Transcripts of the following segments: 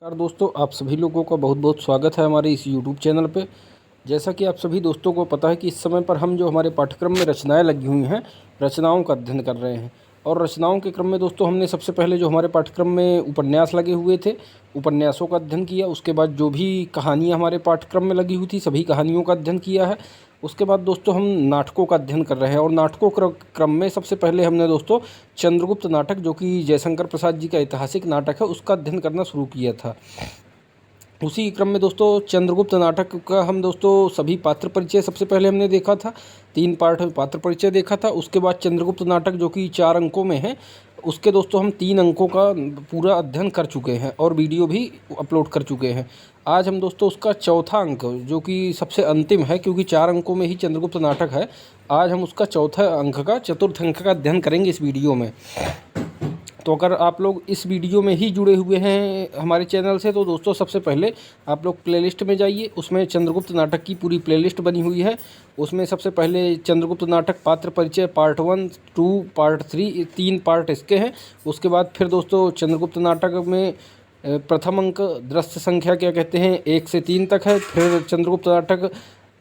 नमस्कार दोस्तों, आप सभी लोगों का बहुत बहुत स्वागत है हमारे इस YouTube चैनल पे। जैसा कि आप सभी दोस्तों को पता है कि इस समय पर हम जो हमारे पाठ्यक्रम में रचनाएं लगी हुई हैं, रचनाओं का अध्ययन कर रहे हैं। और रचनाओं के क्रम में दोस्तों हमने सबसे पहले जो हमारे पाठ्यक्रम में उपन्यास लगे हुए थे, उपन्यासों का अध्ययन किया। उसके बाद जो भी कहानियाँ हमारे पाठ्यक्रम में लगी हुई थी, सभी कहानियों का अध्ययन किया है। उसके बाद दोस्तों हम नाटकों का अध्ययन कर रहे हैं और नाटकों क्रम में सबसे पहले हमने दोस्तों चंद्रगुप्त नाटक, जो कि जयशंकर प्रसाद जी का ऐतिहासिक नाटक है, उसका अध्ययन करना शुरू किया था। उसी क्रम में दोस्तों चंद्रगुप्त नाटक का हम दोस्तों सभी पात्र परिचय सबसे पहले हमने देखा था। 3 पार्ट में पात्र परिचय देखा था। उसके बाद चंद्रगुप्त नाटक, जो कि 4 अंकों में है, उसके दोस्तों हम 3 अंकों का पूरा अध्ययन कर चुके हैं और वीडियो भी अपलोड कर चुके हैं। आज हम दोस्तों उसका चौथा अंक, जो कि सबसे अंतिम है क्योंकि 4 अंकों में ही चंद्रगुप्त नाटक है, आज हम उसका चतुर्थ अंक का अध्ययन करेंगे इस वीडियो में। तो अगर आप लोग इस वीडियो में ही जुड़े हुए हैं हमारे चैनल से, तो दोस्तों सबसे पहले आप लोग प्लेलिस्ट में जाइए। उसमें चंद्रगुप्त नाटक की पूरी प्लेलिस्ट बनी हुई है। उसमें सबसे पहले चंद्रगुप्त नाटक पात्र परिचय पार्ट 1, 2, पार्ट 3, 3 पार्ट इसके हैं। उसके बाद फिर दोस्तों चंद्रगुप्त नाटक में प्रथम अंक दृश्य संख्या क्या कहते हैं 1 से 3 तक है। फिर चंद्रगुप्त नाटक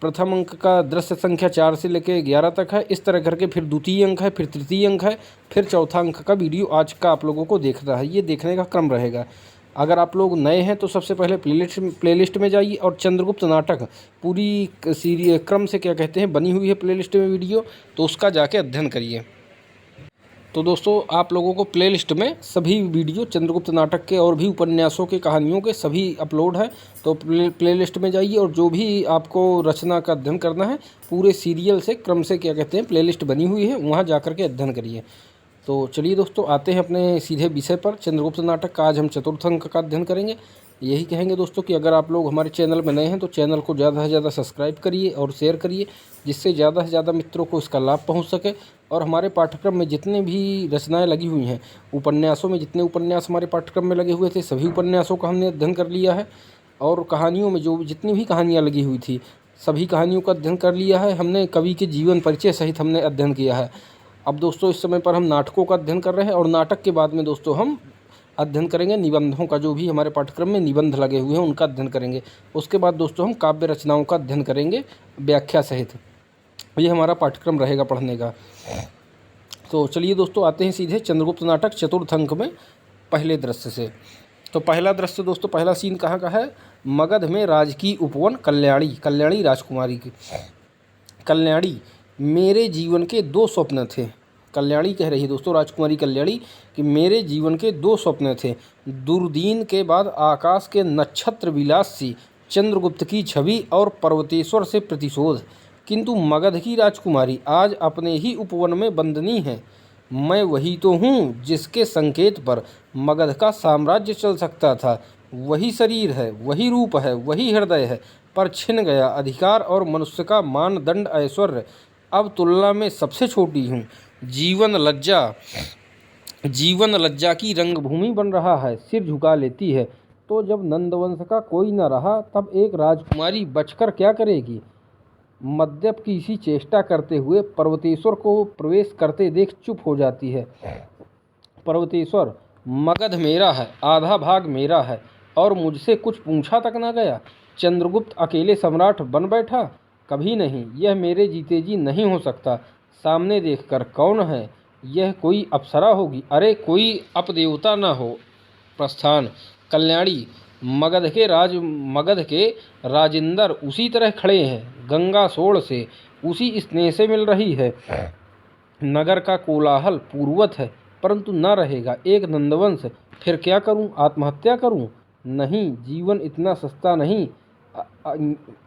प्रथम अंक का दृश्य संख्या 4 से लेकर 11 तक है। इस तरह करके फिर द्वितीय अंक है, फिर तृतीय अंक है, फिर चौथा अंक का वीडियो आज का आप लोगों को देखना है। ये देखने का क्रम रहेगा। अगर आप लोग नए हैं तो सबसे पहले प्लेलिस्ट में जाइए और चंद्रगुप्त नाटक पूरी क्रम से क्या कहते हैं बनी हुई है प्लेलिस्ट में वीडियो, तो उसका जाके अध्ययन करिए। तो दोस्तों आप लोगों को प्लेलिस्ट में सभी वीडियो चंद्रगुप्त नाटक के और भी उपन्यासों के कहानियों के सभी अपलोड है। तो प्लेलिस्ट में जाइए और जो भी आपको रचना का अध्ययन करना है पूरे सीरियल से क्रम से क्या कहते हैं प्लेलिस्ट बनी हुई है, वहाँ जा कर के अध्ययन करिए। तो चलिए दोस्तों आते हैं अपने सीधे विषय पर। चंद्रगुप्त नाटक का आज हम चतुर्थ अंक का अध्ययन करेंगे। यही कहेंगे दोस्तों कि अगर आप लोग हमारे चैनल में नए हैं तो चैनल को ज़्यादा से ज़्यादा सब्सक्राइब करिए और शेयर करिए, जिससे ज़्यादा से ज़्यादा मित्रों को इसका लाभ पहुंच सके। और हमारे पाठ्यक्रम में जितने भी रचनाएं लगी हुई हैं, उपन्यासों में जितने उपन्यास हमारे पाठ्यक्रम में लगे हुए थे, सभी उपन्यासों का हमने अध्ययन कर लिया है। और कहानियों में जो जितनी भी कहानियाँ लगी हुई थी, सभी कहानियों का अध्ययन कर लिया है हमने। कवि के जीवन परिचय सहित हमने अध्ययन किया है। अब दोस्तों इस समय पर हम नाटकों का अध्ययन कर रहे हैं और नाटक के बाद में दोस्तों हम अध्ययन करेंगे निबंधों का। जो भी हमारे पाठ्यक्रम में निबंध लगे हुए हैं उनका अध्ययन करेंगे। उसके बाद दोस्तों हम काव्य रचनाओं का अध्ययन करेंगे व्याख्या सहित। ये हमारा पाठ्यक्रम रहेगा पढ़ने का। तो चलिए दोस्तों आते हैं सीधे चंद्रगुप्त नाटक चतुर्थ अंक में पहले दृश्य से। तो पहला दृश्य दोस्तों, पहला सीन कहाँ का है? मगध में राजकीय उपवन कल्याणी राजकुमारी की। कल्याणी, मेरे जीवन के 2 स्वप्न थे। कल्याणी कह रही है दोस्तों, राजकुमारी कल्याणी, कि मेरे जीवन के 2 स्वप्न थे। दुर्दीन के बाद आकाश के नक्षत्र विलास सी चंद्रगुप्त की छवि और पर्वतेश्वर से प्रतिशोध। किंतु मगध की राजकुमारी आज अपने ही उपवन में बंदनी है। मैं वही तो हूँ जिसके संकेत पर मगध का साम्राज्य चल सकता था। वही शरीर है, वही रूप है, वही हृदय है, पर छिन गया अधिकार और मनुष्य का मानदंड ऐश्वर्य। अब तुलना में सबसे छोटी हूँ। जीवन लज्जा की रंगभूमि बन रहा है, सिर झुका लेती है। तो जब नंदवंश का कोई न रहा, तब एक राजकुमारी बचकर क्या करेगी? मद्यप की सी चेष्टा करते हुए पर्वतेश्वर को प्रवेश करते देख चुप हो जाती है। पर्वतेश्वर, मगध मेरा है, आधा भाग मेरा है, और मुझसे कुछ पूछा तक न गया। चंद्रगुप्त अकेले सम्राट बन बैठा? कभी नहीं, यह मेरे जीते जी नहीं हो सकता। सामने देखकर कौन है? यह कोई अप्सरा होगी, अरे कोई अपदेवता न हो। प्रस्थान। कल्याणी, मगध के राजेंद्र उसी तरह खड़े हैं, गंगा सोड़ से उसी स्नेह से मिल रही है। नगर का कोलाहल पूर्वत है, परंतु न रहेगा एक नंदवंश। फिर क्या करूं? आत्महत्या करूं? नहीं, जीवन इतना सस्ता नहीं।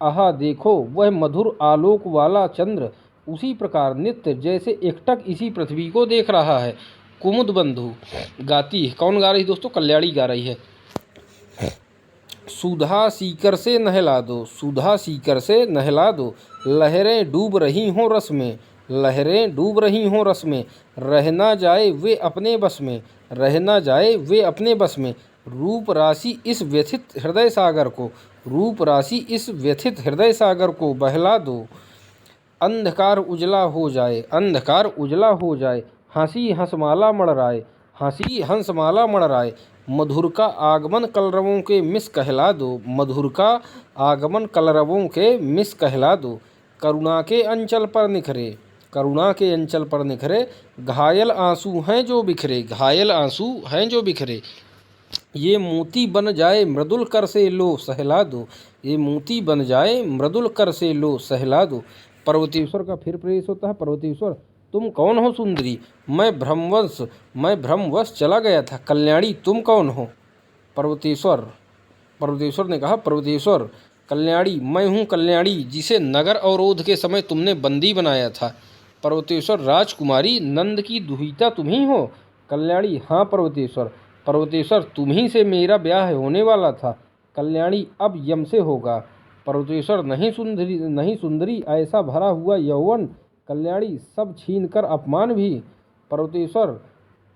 आहा देखो, वह मधुर आलोक वाला चंद्र उसी प्रकार नित्य जैसे एकटक इसी पृथ्वी को देख रहा है। कुमुद बंधु गाती है। कौन गा रही दोस्तों? कल्याणी गा रही है। सुधा सीकर से नहला दो, सुधा सीकर से नहला दो, लहरें डूब रही हों रस में, लहरें डूब रही हों रस में। रहना जाए वे अपने बस में, रहना जाए वे अपने बस में। रूप राशि इस व्यथित हृदय सागर को, रूप राशि इस व्यथित हृदय सागर को बहला दो। अंधकार उजला हो जाए, अंधकार उजला हो जाए, हंसी हंसमाला मड़राए, हंसी हंसमाला मड़राए। मधुर का आगमन कलरवों के मिस कहला दो, मधुर का आगमन कलरवों के मिस कहला दो। करुणा के अंचल पर निखरे, करुणा के अंचल पर निखरे, घायल आंसू हैं जो बिखरे, घायल आंसू हैं जो बिखरे। ये मोती बन जाए मृदुल कर से लो सहला दो, ये मोती बन जाए मृदुल कर से लो सहला दो। पर्वतेश्वर का फिर प्रवेश होता है। पर्वतेश्वर, तुम कौन हो सुंदरी? मैं भ्रमवश चला गया था। कल्याणी, तुम कौन हो? पर्वतेश्वर पर्वतेश्वर ने कहा, पर्वतेश्वर, कल्याणी, मैं हूँ कल्याणी, जिसे नगर अवरोध के समय तुमने बंदी बनाया था। पर्वतेश्वर, राजकुमारी नंद की दुहिता तुम ही हो? कल्याणी, हाँ पर्वतेश्वर। पर्वतेश्वर, तुम्ही से मेरा ब्याह होने वाला था। कल्याणी, अब यम से होगा। पर्वतेश्वर, नहीं सुंदरी, ऐसा भरा हुआ यौवन। कल्याणी, सब छीन कर अपमान भी। पर्वतेश्वर,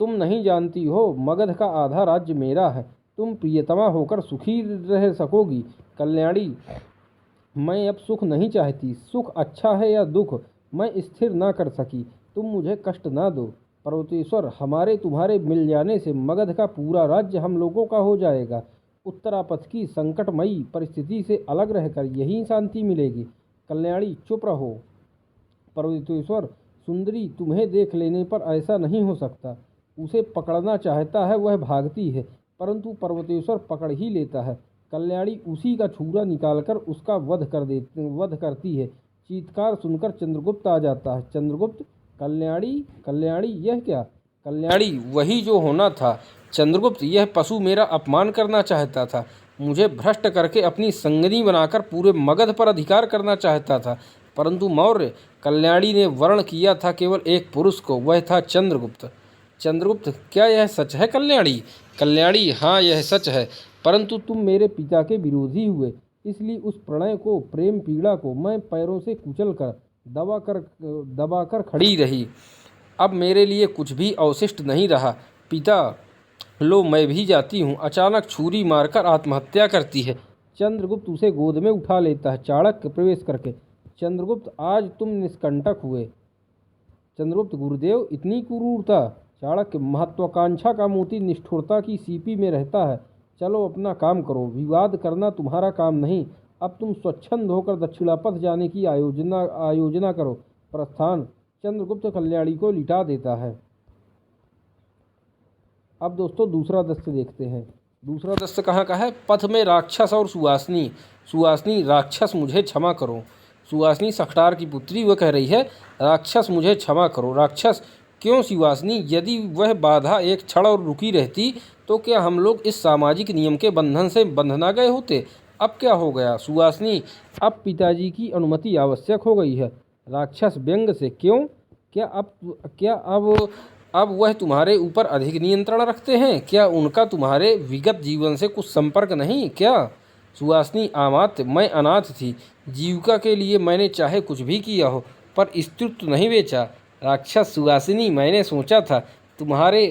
तुम नहीं जानती हो, मगध का आधा राज्य मेरा है। तुम प्रियतमा होकर सुखी रह सकोगी। कल्याणी, मैं अब सुख नहीं चाहती। सुख अच्छा है या दुख, मैं स्थिर ना कर सकी। तुम मुझे कष्ट ना दो। पर्वतेश्वर, हमारे तुम्हारे मिल जाने से मगध का पूरा राज्य हम लोगों का हो जाएगा। उत्तरापथ की संकटमयी परिस्थिति से अलग रहकर यही शांति मिलेगी। कल्याणी, चुप रहो। पर्वतेश्वर, सुंदरी, तुम्हें देख लेने पर ऐसा नहीं हो सकता। उसे पकड़ना चाहता है, वह भागती है, परंतु पर्वतेश्वर पकड़ ही लेता है। कल्याणी उसी का छुरा निकालकर उसका वध करती है। चीत्कार सुनकर चंद्रगुप्त आ जाता है। चंद्रगुप्त, कल्याणी, कल्याणी, यह क्या? कल्याणी, वही जो होना था। चंद्रगुप्त, यह पशु मेरा अपमान करना चाहता था। मुझे भ्रष्ट करके अपनी संगनी बनाकर पूरे मगध पर अधिकार करना चाहता था, परंतु मौर्य कल्याणी ने वर्ण किया था केवल एक पुरुष को, वह था चंद्रगुप्त। चंद्रगुप्त, क्या यह सच है कल्याणी? कल्याणी, हाँ यह सच है, परंतु तुम मेरे पिता के विरोधी हुए, इसलिए उस प्रणय को, प्रेम पीड़ा को मैं पैरों से कुचल कर दबाकर खड़ी रही। अब मेरे लिए कुछ भी अवशिष्ट नहीं रहा। पिता, लो मैं भी जाती हूँ। अचानक छुरी मारकर आत्महत्या करती है। चंद्रगुप्त उसे गोद में उठा लेता है। चाणक्य प्रवेश करके, चंद्रगुप्त, आज तुम निष्कंटक हुए। चंद्रगुप्त, गुरुदेव, इतनी क्रूरता? चाणक्य, महत्वाकांक्षा का मोती निष्ठुरता की सीपी में रहता है। चलो अपना काम करो, विवाद करना तुम्हारा काम नहीं। अब तुम स्वच्छंद होकर दक्षिणापथ जाने की आयोजना करो। प्रस्थान। चंद्रगुप्त कल्याणी को लिटा देता है। अब दोस्तों दूसरा दृश्य देखते हैं। दूसरा दृश्य कहाँ का है? पथ में राक्षस और सुवासनी। सुवासनी, राक्षस मुझे क्षमा करो। सुवासनी सखटार की पुत्री, वह कह रही है, राक्षस मुझे क्षमा करो। राक्षस, क्यों सुवासनी? यदि वह बाधा एक क्षण और रुकी रहती तो क्या हम लोग इस सामाजिक नियम के बंधन से बंध ना गए होते? अब क्या हो गया? सुवासनी, अब पिताजी की अनुमति आवश्यक हो गई है। राक्षस व्यंग से, क्यों? क्या अब वह तुम्हारे ऊपर अधिक नियंत्रण रखते हैं? क्या उनका तुम्हारे विगत जीवन से कुछ संपर्क नहीं क्या? सुवासनी, अमात्य, मैं अनाथ थी। जीविका के लिए मैंने चाहे कुछ भी किया हो, पर स्त्रीत्व नहीं बेचा। राक्षस, सुवासिनी, मैंने सोचा था तुम्हारे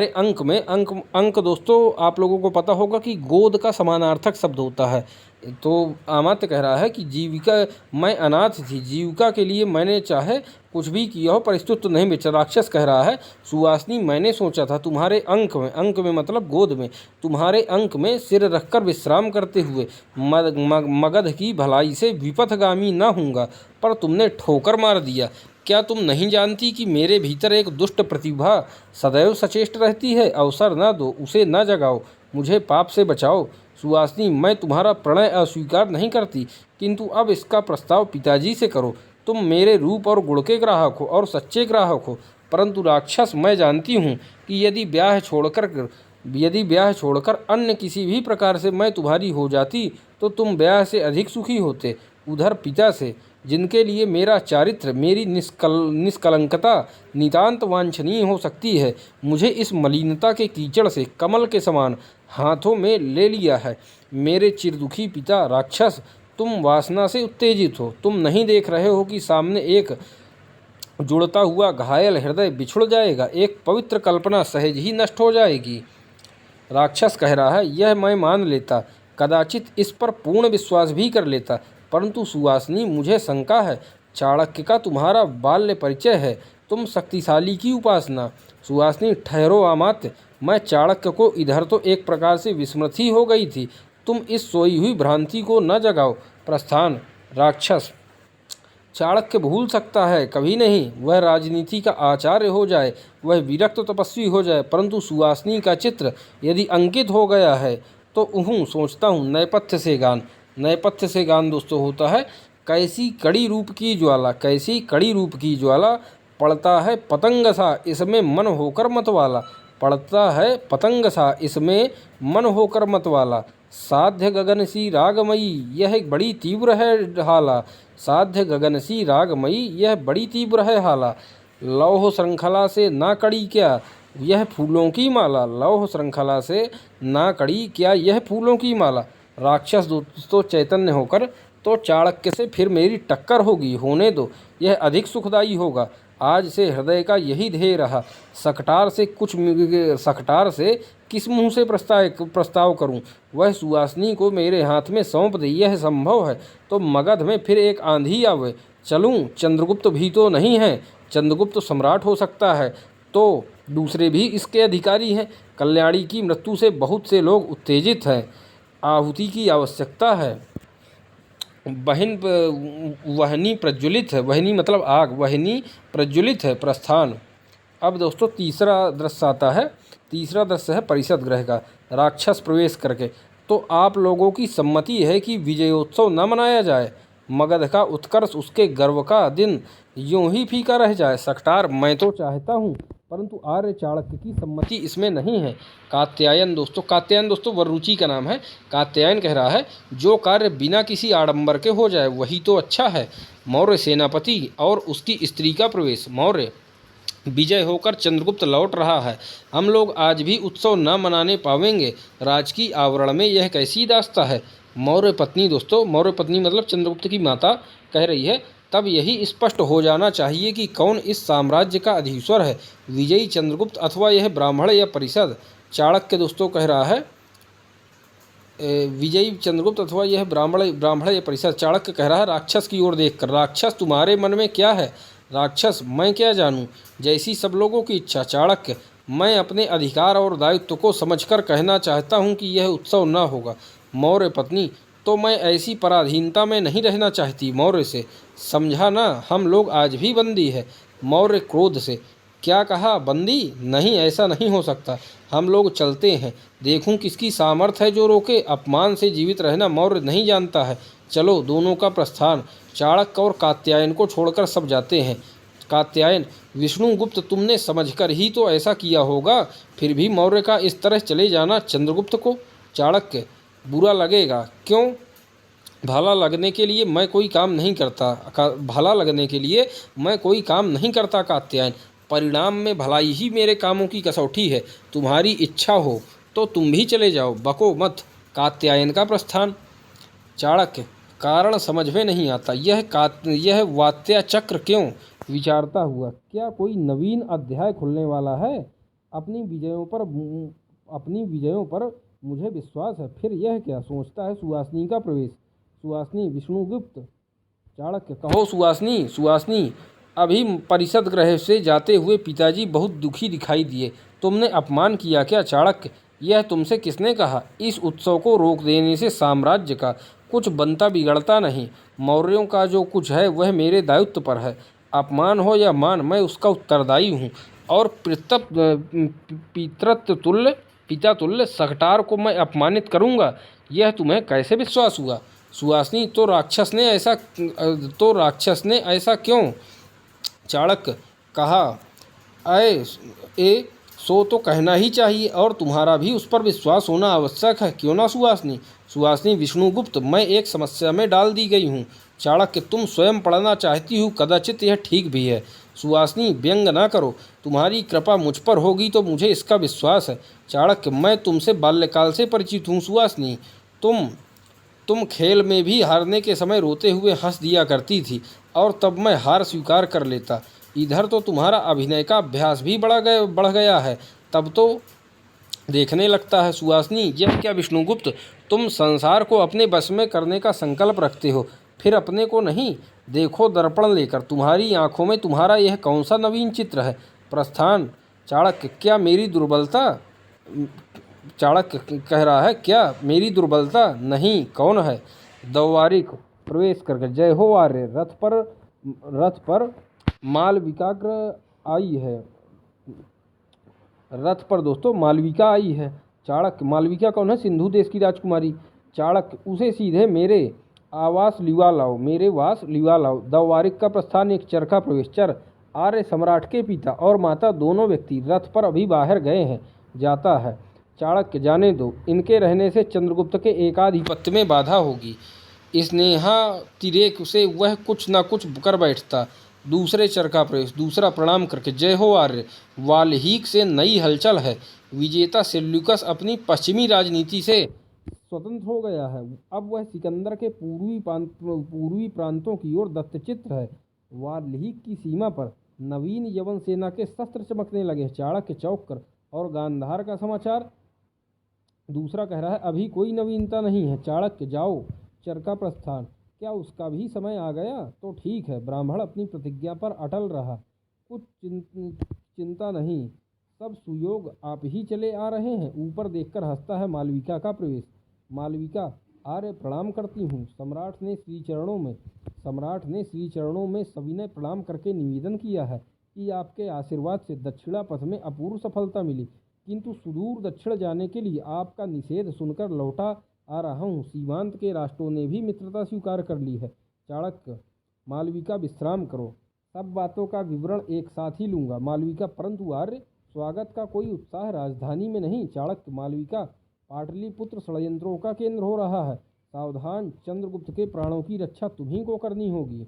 अंक दोस्तों आप लोगों को पता होगा कि गोद का समानार्थक शब्द होता है। तो अमात्य कह रहा है कि जीविका, मैं अनाथ थी, जीविका के लिए मैंने चाहे कुछ भी किया हो, पर स्त्रीत्व नहीं बेचा। राक्षस कह रहा है, सुवासिनी, मैंने सोचा था तुम्हारे अंक में मतलब गोद में, तुम्हारे अंक में सिर रखकर विश्राम करते हुए मगध की भलाई से विपथगामी न होऊंगा, पर तुमने ठोकर मार दिया। क्या तुम नहीं जानती कि मेरे भीतर एक दुष्ट प्रतिभा सदैव सचेष्ट रहती है? अवसर न दो, उसे न जगाओ, मुझे पाप से बचाओ। सुवासिनी, मैं तुम्हारा प्रणय अस्वीकार नहीं करती, किंतु अब इसका प्रस्ताव पिताजी से करो। तुम मेरे रूप और गुण के ग्राहक हो और सच्चे ग्राहक हो, परंतु राक्षस, मैं जानती हूँ कि यदि ब्याह छोड़कर अन्य किसी भी प्रकार से मैं तुम्हारी हो जाती तो तुम ब्याह से अधिक सुखी होते। उधर पिता से, जिनके लिए मेरा चारित्र, मेरी निष्कलंकता नितांत वांछनीय हो सकती है, मुझे इस मलिनता के कीचड़ से कमल के समान हाथों में ले लिया है। मेरे चिरदुखी पिता राक्षस, तुम वासना से उत्तेजित हो। तुम नहीं देख रहे हो कि सामने एक जुड़ता हुआ घायल हृदय बिछुड़ जाएगा, एक पवित्र कल्पना सहज ही नष्ट हो जाएगी। राक्षस कह रहा है, यह मैं मान लेता, कदाचित इस पर पूर्ण विश्वास भी कर लेता, परंतु सुवासिनी, मुझे शंका है। चाणक्य का तुम्हारा बाल्य परिचय है, तुम शक्तिशाली की उपासना। सुहासिनी ठहरो अमात्य, मैं चाणक्य को इधर तो एक प्रकार से विस्मृत ही हो गई थी। तुम इस सोई हुई भ्रांति को न जगाओ। प्रस्थान। राक्षस। चाणक्य भूल सकता है? कभी नहीं। वह राजनीति का आचार्य हो जाए, वह विरक्त तपस्वी हो जाए, परंतु सुहासिनी का चित्र यदि अंकित हो गया है तो सोचता हूँ नैपथ्य से गान। नैपथ्य से गान दोस्तों होता है कैसी कड़ी रूप की ज्वाला, कैसी कड़ी रूप की ज्वाला, पड़ता है पतंग सा इसमें मन होकर मतवाला, पड़ता है पतंग सा इसमें मन होकर मतवाला। साध्य गगन सी रागमयी यह बड़ी तीव्र है हाला, साध्य गगन सी रागमयी यह बड़ी तीव्र है हाला। लौह श्रृंखला से ना कड़ी क्या यह फूलों की माला, लौह श्रृंखला से ना कड़ी क्या यह फूलों की माला। राक्षस दोस्तों चैतन्य होकर, तो चाणक्य से फिर मेरी टक्कर होगी, होने दो, यह अधिक सुखदायी होगा। आज से हृदय का यही ध्येय रहा। सकटार से किस मुंह से प्रस्ताव करूं? वह सुहासिनी को मेरे हाथ में सौंप दे, यह संभव है तो मगध में फिर एक आंधी आवे। चलूं? चंद्रगुप्त भी तो नहीं है। चंद्रगुप्त सम्राट हो सकता है तो दूसरे भी इसके अधिकारी हैं। कल्याणी की मृत्यु से बहुत से लोग उत्तेजित हैं। आहुति की आवश्यकता है। वहनी प्रज्वलित है, वहनी मतलब आग, वहनी प्रज्वलित है। प्रस्थान। अब दोस्तों तीसरा दृश्य आता है। तीसरा दृश्य है परिषद गृह का। राक्षस प्रवेश करके, तो आप लोगों की सम्मति है कि विजयोत्सव न मनाया जाए, मगध का उत्कर्ष, उसके गर्व का दिन यूं ही फीका रह जाए। सकटार। मैं तो चाहता हूँ, परंतु आर्य चाणक्य की सम्मति इसमें नहीं है। कात्यायन दोस्तों वरुचि का नाम है। कात्यायन कह रहा है जो कार्य बिना किसी आडंबर के हो जाए वही तो अच्छा है। मौर्य सेनापति और उसकी स्त्री का प्रवेश। मौर्य। विजय होकर चंद्रगुप्त लौट रहा है, हम लोग आज भी उत्सव न मनाने पावेंगे। राजकीय आवरण में यह कैसी दास्ता है। मौर्य पत्नी दोस्तों, मौर्य पत्नी मतलब चंद्रगुप्त की माता कह रही है, तब यही स्पष्ट हो जाना चाहिए कि कौन इस साम्राज्य का अधीश्वर है, विजयी चंद्रगुप्त अथवा यह ब्राह्मण या परिषद। चाणक्य दोस्तों कह रहा है विजयी चंद्रगुप्त अथवा यह ब्राह्मण या परिषद। चाणक्य कह रहा है राक्षस की ओर देखकर, राक्षस तुम्हारे मन में क्या है? राक्षस। मैं क्या जानूं, जैसी सब लोगों की इच्छा। चाणक्य। मैं अपने अधिकार और दायित्व को समझकर कहना चाहता हूं कि यह उत्सव न होगा। मौर्य पत्नी। तो मैं ऐसी पराधीनता में नहीं रहना चाहती। मौर्य से। समझा ना, हम लोग आज भी बंदी है। मौर्य क्रोध से। क्या कहा? बंदी? नहीं, ऐसा नहीं हो सकता, हम लोग चलते हैं, देखूं किसकी सामर्थ्य है जो रोके। अपमान से जीवित रहना मौर्य नहीं जानता है। चलो। दोनों का प्रस्थान। चाणक्य और कात्यायन को छोड़कर सब जाते हैं। कात्यायन। विष्णुगुप्त तुमने समझकर ही तो ऐसा किया होगा, फिर भी मौर्य का इस तरह चले जाना चंद्रगुप्त को। चाणक्य। बुरा लगेगा। क्यों? भला लगने के लिए मैं कोई काम नहीं करता। भला लगने के लिए मैं कोई काम नहीं करता कात्यायन। परिणाम में भलाई ही मेरे कामों की कसौटी है। तुम्हारी इच्छा हो तो तुम भी चले जाओ, बको मत। कात्यायन का प्रस्थान। चाणक्य। कारण समझ में नहीं आता, यह वात्या चक्र क्यों? विचारता हुआ। क्या कोई नवीन अध्याय खुलने वाला है? अपनी विजयों पर मुझे विश्वास है, फिर यह क्या? सोचता है सुहासिनी का प्रवेश। सुहासिनी। विष्णुगुप्त। चाणक्य। कहो सुहासिनी। सुहासिनी। अभी परिषद गृह से जाते हुए पिताजी बहुत दुखी दिखाई दिए, तुमने अपमान किया क्या? चाणक्य। यह तुमसे किसने कहा? इस उत्सव को रोक देने से साम्राज्य का कुछ बनता बिगड़ता नहीं। मौर्यों का जो कुछ है वह मेरे दायित्व पर है। अपमान हो या मान, मैं उसका उत्तरदायी हूँ। और पिता तुल्य सकटार को मैं अपमानित करूँगा, यह तुम्हें कैसे विश्वास हुआ? सुहासिनी। तो राक्षस ने ऐसा क्यों? चाणक्य। कहा सो तो कहना ही चाहिए, और तुम्हारा भी उस पर विश्वास होना आवश्यक है, क्यों ना सुहासिनी? सुहासिनी। विष्णुगुप्त। मैं एक समस्या में डाल दी गई हूँ। चाणक्य। तुम स्वयं पढ़ना चाहती हो, कदाचित यह ठीक भी है। सुहासिनी। व्यंग ना करो, तुम्हारी कृपा मुझ पर होगी तो मुझे इसका विश्वास है। चाणक्य। मैं तुमसे बाल्यकाल से परिचित हूँ सुहासिनी, तुम खेल में भी हारने के समय रोते हुए हंस दिया करती थी, और तब मैं हार स्वीकार कर लेता। इधर तो तुम्हारा अभिनय का अभ्यास भी बढ़ गया है, तब तो देखने लगता है। सुहासिनी। यह क्या विष्णुगुप्त, तुम संसार को अपने बस में करने का संकल्प रखते हो, फिर अपने को नहीं? देखो दर्पण लेकर, तुम्हारी आंखों में तुम्हारा यह कौन सा नवीन चित्र है। प्रस्थान चाणक्य, क्या मेरी दुर्बलता? चाणक्य कह रहा है, क्या मेरी दुर्बलता? नहीं, कौन है? दौवारिक प्रवेश करके, जय हो आर्य। रथ पर मालविकाग्र आई है। रथ पर दोस्तों मालविका आई है। चाणक्य, मालविका कौन है? सिंधु देश की राजकुमारी। चाणक्य, उसे सीधे मेरे आवास लिवा लाओ, मेरे वास लिवा लाओ। दौवारिक का प्रस्थान, एक चरखा प्रवेश। चर, आर्य सम्राट के पिता और माता दोनों व्यक्ति रथ पर अभी बाहर गए हैं। जाता है। चाणक्य, जाने दो, इनके रहने से चंद्रगुप्त के एकाधिपत्य में बाधा होगी। स्नेहातिरेक से वह कुछ न कुछ कर बैठता। दूसरे चरखा प्रवेश। दूसरा, प्रणाम करके, जय हो आर्य। वाल्हीक से नई हलचल है। विजेता सेल्यूकस अपनी पश्चिमी राजनीति से स्वतंत्र हो गया है। अब वह सिकंदर के पूर्वी प्रांतों की ओर दत्तचित्त है। वाल्हीक की सीमा पर नवीन यवन सेना के शस्त्र चमकने लगे। चाणक्य चौंक कर, और गांधार का समाचार? दूसरा कह रहा है, अभी कोई नवीनता नहीं है। चाणक्य, जाओ। चरका प्रस्थान, क्या उसका भी समय आ गया? तो ठीक है। ब्राह्मण अपनी प्रतिज्ञा पर अटल रहा। कुछ चिंता नहीं, सब सुयोग आप ही चले आ रहे हैं। ऊपर देखकर हंसता है। मालविका का प्रवेश। मालविका, आर्य प्रणाम करती हूँ। सम्राट ने श्री चरणों में सविनय प्रणाम करके निवेदन किया है कि आपके आशीर्वाद से दक्षिणा पथ में अपूर्व सफलता मिली, किंतु सुदूर दक्षिण जाने के लिए आपका निषेध सुनकर लौटा आ रहा हूँ। सीमांत के राष्ट्रों ने भी मित्रता स्वीकार कर ली है। चाणक्य, मालविका विश्राम करो, सब बातों का विवरण एक साथ ही लूँगा। मालविका, परंतु आर्य, स्वागत का कोई उत्साह राजधानी में नहीं। चाणक्य, मालविका, पाटलिपुत्र षड्यंत्रों का केंद्र हो रहा है। सावधान, चंद्रगुप्त के प्राणों की रक्षा तुम्ही को करनी होगी।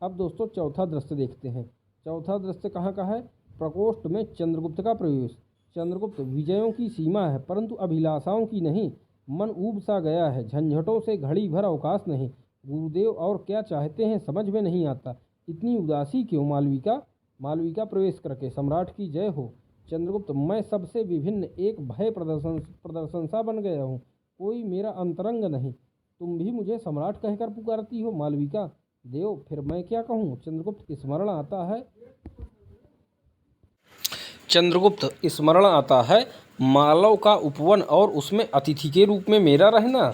अब दोस्तों चौथा दृश्य देखते हैं। चौथा दृश्य कहाँ का है? प्रकोष्ठ में चंद्रगुप्त का प्रवेश। चंद्रगुप्त, विजयों की सीमा है परंतु अभिलाषाओं की नहीं। मन ऊब सा गया है, झंझटों से घड़ी भर अवकाश नहीं। गुरुदेव और क्या चाहते हैं समझ में नहीं आता। इतनी उदासी क्यों? मालविका। मालविका प्रवेश करके, सम्राट की जय हो। चंद्रगुप्त, मैं सबसे विभिन्न एक भय प्रदर्शनसा बन गया हूँ, कोई मेरा अंतरंग नहीं। तुम भी मुझे सम्राट कहकर पुकारती हो। मालविका, देव, फिर मैं क्या कहूँ? चंद्रगुप्त, स्मरण आता है मालव का उपवन और उसमें अतिथि के रूप में मेरा रहना।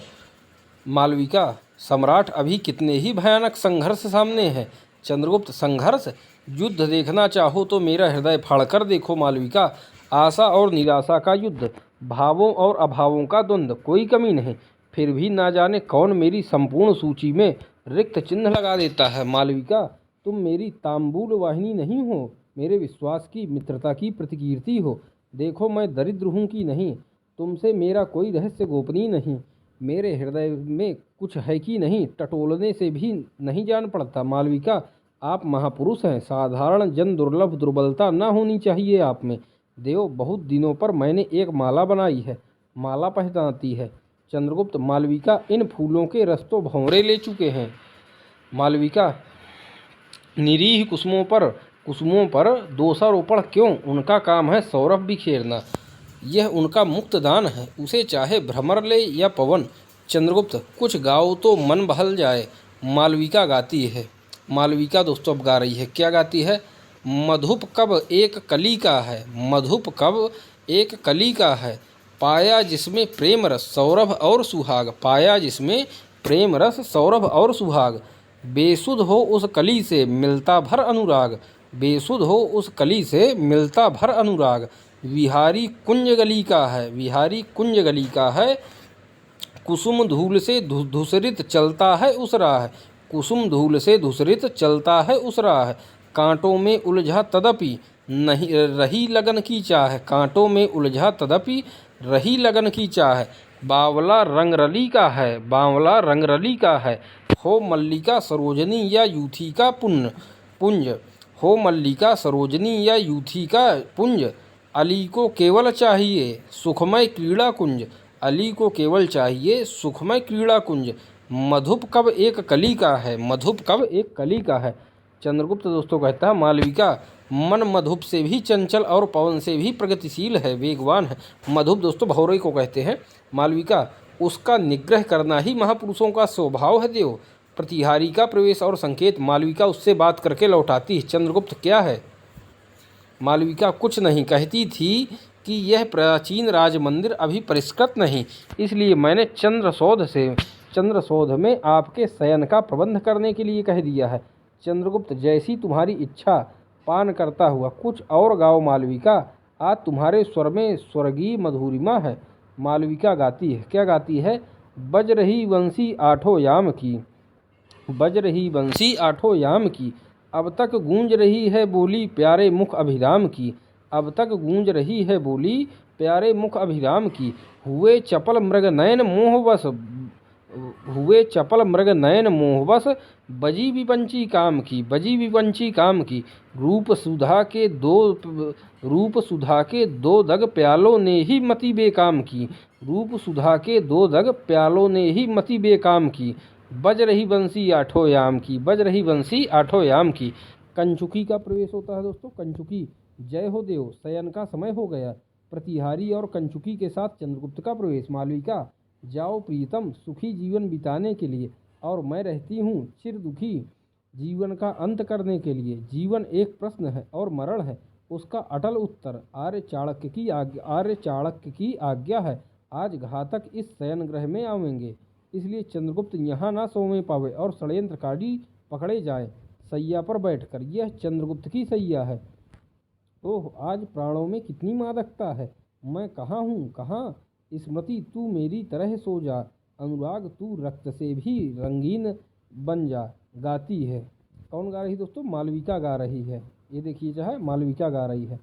मालविका, सम्राट, अभी कितने ही भयानक संघर्ष सामने हैं। चंद्रगुप्त, संघर्ष? युद्ध देखना चाहो तो मेरा हृदय फाड़कर देखो। मालविका, आशा और निराशा का युद्ध, भावों और अभावों का द्वंद्व, कोई कमी नहीं। फिर भी ना जाने कौन मेरी संपूर्ण सूची में रिक्त चिन्ह लगा देता है। मालविका, तुम मेरी तांबूल वाहिनी नहीं हो, मेरे विश्वास की, मित्रता की प्रतिकीर्ति हो। देखो मैं दरिद्र हूँ कि नहीं, तुमसे मेरा कोई रहस्य गोपनीय नहीं। मेरे हृदय में कुछ है कि नहीं, टटोलने से भी नहीं जान पड़ता। मालविका, आप महापुरुष हैं, साधारण जन दुर्लभ दुर्बलता न होनी चाहिए आप में। देव, बहुत दिनों पर मैंने एक माला बनाई है, माला पहचानती है। चंद्रगुप्त, मालविका, इन फूलों के रस तो भंवरे ले चुके हैं। मालविका, निरीह कुसुमों पर दोषारोपण क्यों? उनका काम है सौरभ बिखेरना, यह उनका मुक्त दान है, उसे चाहे भ्रमर ले या पवन। चंद्रगुप्त, कुछ गाओ तो मन बहल जाए। मालविका गाती है। मालविका दोस्तों अब गा रही है। क्या गाती है? मधुप कब एक कली का है, मधुप कब एक कली का है, पाया जिसमें प्रेम रस सौरभ और सुहाग, पाया जिसमें प्रेम रस सौरभ और सुहाग। बेसुध हो उस कली से मिलता भर अनुराग, बेसुध हो उस कली से मिलता भर अनुराग। विहारी कुंज गली का है, विहारी कुंज गली का है, कुसुम धूल से धूसरित चलता है उस राह, कुसुम धूल से धूसरित चलता है उस राह। कांटों में उलझा तदपि नहीं रही लगन की चाह, कांटों में उलझा तदपि रही लगन की चाह। बावला रंगरली का है, बावला रंगरली का है, हो मल्लिका सरोजनी या यूथी का पुंज, हो मल्लिका सरोजनी या यूथी का पुंज। अली को केवल चाहिए सुखमय क्रीड़ा कुंज, अली को केवल चाहिए सुखमय क्रीड़ा कुंज। मधुप कब एक कली का है, मधुप कब एक कली का है। चंद्रगुप्त दोस्तों कहता है, मालविका, मन मधुप से भी चंचल और पवन से भी प्रगतिशील है, वेगवान है। मधुप दोस्तों भौरे को कहते हैं। मालविका, उसका निग्रह करना ही महापुरुषों का स्वभाव है देव। प्रतिहारी का प्रवेश और संकेत मालविका उससे बात करके लौटाती है। चंद्रगुप्त क्या है? मालविका कुछ नहीं, कहती थी कि यह प्राचीन राज मंदिर अभी परिष्कृत नहीं, इसलिए मैंने चंद्रसौध में आपके शयन का प्रबंध करने के लिए कह दिया है। चंद्रगुप्त जैसी तुम्हारी इच्छा। पान करता हुआ, कुछ और गाओ मालविका, आज तुम्हारे स्वर में स्वर्गीय मधुरिमा है। मालविका गाती है। क्या गाती है? बज रही बंसी आठों याम की, बज रही बंसी आठों याम की, अब तक गूंज रही है बोली प्यारे मुख अभिराम की, अब तक गूंज रही है बोली प्यारे मुख अभिराम की। हुए चपल मृग नयन मोहवश, हुए चपल मृग नयन मोहवश, बजी विपंची काम की, बजी विपंची काम की। रूप सुधा के दो दग प्यालों ने ही मति बेकाम की, रूप सुधा के दो दग प्यालों ने ही मति बेकाम की। बज रही बंसी आठों याम की, बज रही बंसी आठों याम की। कंचुकी का प्रवेश होता है दोस्तों। कंचुकी, जय हो देव, शयन का समय हो गया। प्रतिहारी और कंचुकी के साथ चंद्रगुप्त का प्रवेश। मालविका, जाओ प्रीतम, सुखी जीवन बिताने के लिए, और मैं रहती हूँ चिर दुखी जीवन का अंत करने के लिए। जीवन एक प्रश्न है और मरण है उसका अटल उत्तर। आर्य चाणक्य की आज्ञा है, आज घातक इस शयन गृह में आवेंगे, इसलिए चंद्रगुप्त यहाँ ना सोने पावे और षड्यंत्रकारी पकड़े जाए। सैया पर बैठकर, यह चंद्रगुप्त की सैया है। ओह, आज प्राणों में कितनी मादकता है। मैं कहाँ हूँ, कहाँ? स्मृति, तू मेरी तरह सो जा, अनुराग तू रक्त से भी रंगीन बन जा। गाती है। कौन गा रही दोस्तों? मालविका गा रही है। ये देखिए जो है मालविका गा रही है।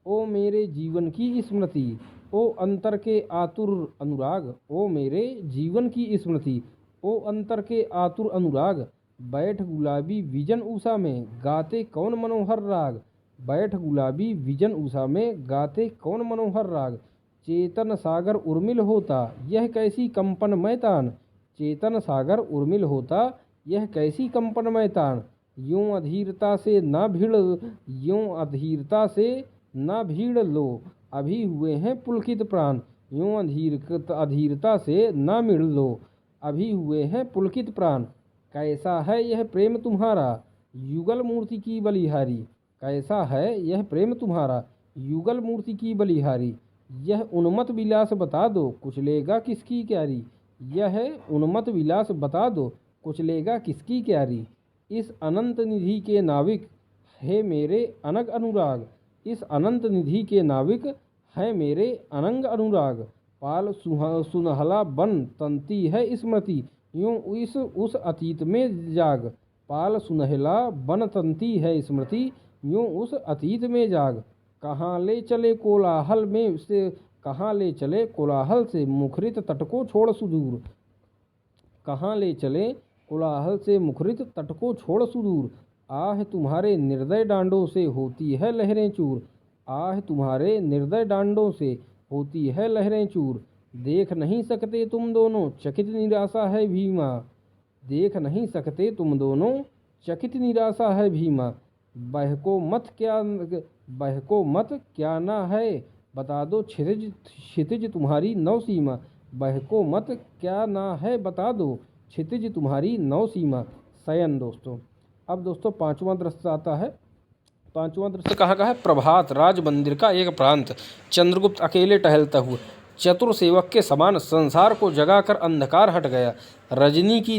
ओ मेरे जीवन की स्मृति, ओ अंतर के आतुर अनुराग, ओ मेरे जीवन की स्मृति, ओ अंतर के आतुर अनुराग। बैठ गुलाबी विजन उषा में, गाते कौन मनोहर राग, बैठ गुलाबी विजन उषा में, गाते कौन मनोहर राग। चेतन सागर उर्मिल होता, यह कैसी कंपनमय तान, चेतन सागर उर्मिल होता, यह कैसी कंपनमय तान। यूं अधीरता से ना भीड़, यूं अधीरता से ना भीड़ लो, अभी हुए हैं पुलकित प्राण। यूं अधीरता से ना मिड़ लो, अभी हुए हैं पुलकित प्राण। कैसा है यह प्रेम तुम्हारा, युगल मूर्ति की बलिहारी, कैसा है यह प्रेम तुम्हारा, युगल मूर्ति की बलिहारी। यह उन्मत्त विलास बता दो, कुछ लेगा किसकी क्यारी, यह उन्मत्त विलास बता दो, कुछ लेगा किसकी क्यारी। इस अनंत निधि के नाविक है मेरे अनग अनुराग, इस अनंत निधि के नाविक है मेरे अनंग अनुराग। पाल सुनहला बन तंती है स्मृति, यूं उस अतीत में जाग, पाल सुनहला बन तंती है स्मृति, यूं उस अतीत में जाग। कहाँ ले चले कोलाहल में से, कहाँ ले चले कोलाहल से मुखरित तट को छोड़ सुदूर, कहाँ ले चले कोलाहल से मुखरित तट को छोड़ सुदूर। आह तुम्हारे निर्दय डांडों से होती है लहरें चूर, आह तुम्हारे निर्दय डांडों से होती है लहरें चूर। देख नहीं सकते तुम दोनों, चकित निराशा है भीमा, देख नहीं सकते तुम दोनों, चकित निराशा है भीमा। बहको मत क्या ना है, बता दो क्षितिज तुम्हारी नौ सीमा, बहको मत क्या ना है, बता दो क्षितिज तुम्हारी नौ सीमा। शयन दोस्तों। अब दोस्तों पांचवा दृश्य आता है। पांचवा दृश्य कहाँ का है? प्रभात, राज मंदिर का एक प्रांत। चंद्रगुप्त अकेले टहलता हुआ, चतुर सेवक के समान संसार को जगाकर अंधकार हट गया। रजनी की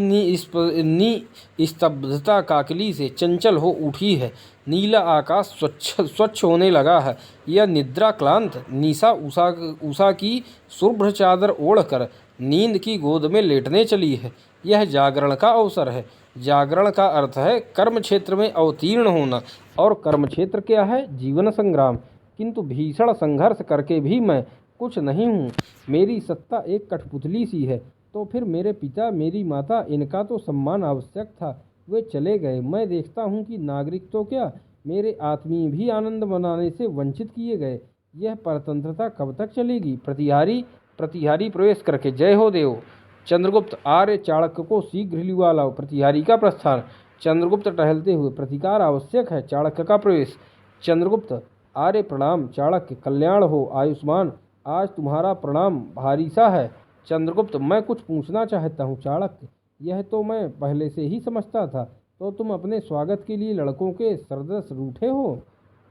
निस्तब्धता काकली से चंचल हो उठी है। नीला आकाश स्वच्छ होने लगा है। यह निद्रा क्लांत निशा उषा की शुभ्र चादर ओढ़कर नींद की गोद में लेटने चली है। यह जागरण का अवसर है। जागरण का अर्थ है कर्म क्षेत्र में अवतीर्ण होना, और कर्म क्षेत्र क्या है? जीवन संग्राम। किंतु भीषण संघर्ष करके भी मैं कुछ नहीं हूँ। मेरी सत्ता एक कठपुतली सी है। तो फिर मेरे पिता, मेरी माता, इनका तो सम्मान आवश्यक था, वे चले गए। मैं देखता हूँ कि नागरिक तो क्या, मेरे आत्मीय भी आनंद मनाने से वंचित किए गए। यह परतंत्रता कब तक चलेगी? प्रतिहारी प्रवेश करके, जय हो देव। चंद्रगुप्त, आर्य चाणक्य को शीघ्र लिवा लाओ। प्रतिहारी का प्रस्थान। चंद्रगुप्त टहलते हुए, प्रतिकार आवश्यक है। चाणक्य का प्रवेश। चंद्रगुप्त, आर्य प्रणाम। चाणक्य, कल्याण हो आयुष्मान, आज तुम्हारा प्रणाम भारी सा है। चंद्रगुप्त, मैं कुछ पूछना चाहता हूँ। चाणक्य, यह तो मैं पहले से ही समझता था। तो तुम अपने स्वागत के लिए लड़कों के सरदस रूठे हो?